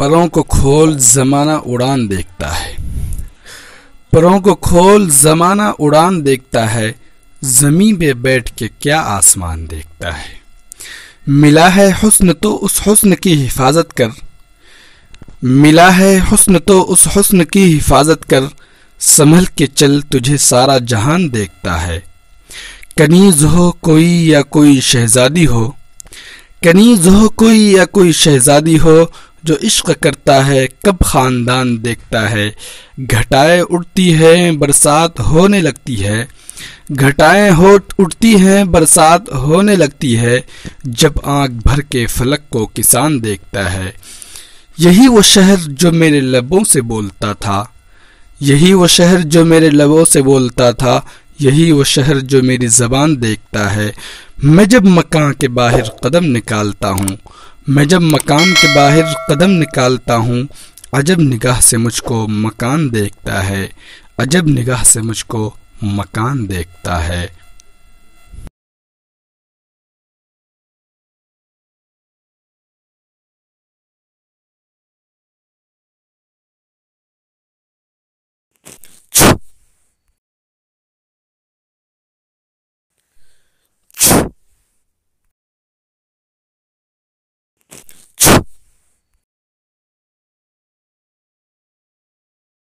پروں کو کھول زمانہ اڑان دیکھتا ہے، پروں کو کھول زمانہ اڑان دیکھتا ہے، زمین پہ بیٹھ کے کیا آسمان دیکھتا ہے۔ ملا ہے حسن تو اس حسن کی حفاظت کر، ملا ہے حسن تو اس حسن کی حفاظت کر، سنبھل کے چل تجھے سارا جہان دیکھتا ہے۔ کنیز ہو کوئی یا کوئی شہزادی ہو، کنیز ہو کوئی یا کوئی شہزادی ہو، جو عشق کرتا ہے کب خاندان دیکھتا ہے۔ گھٹائیں اڑتی ہیں برسات ہونے لگتی ہے، گھٹائیں اٹھتی ہیں برسات ہونے لگتی ہے، جب آنکھ بھر کے فلک کو کسان دیکھتا ہے۔ یہی وہ شہر جو میرے لبوں سے بولتا تھا، یہی وہ شہر جو میرے لبوں سے بولتا تھا، یہی وہ شہر جو میری زبان دیکھتا ہے۔ میں جب مکان کے باہر قدم نکالتا ہوں، میں جب مکان کے باہر قدم نکالتا ہوں، عجب نگاہ سے مجھ کو مکان دیکھتا ہے، عجب نگاہ سے مجھ کو مکان دیکھتا ہے۔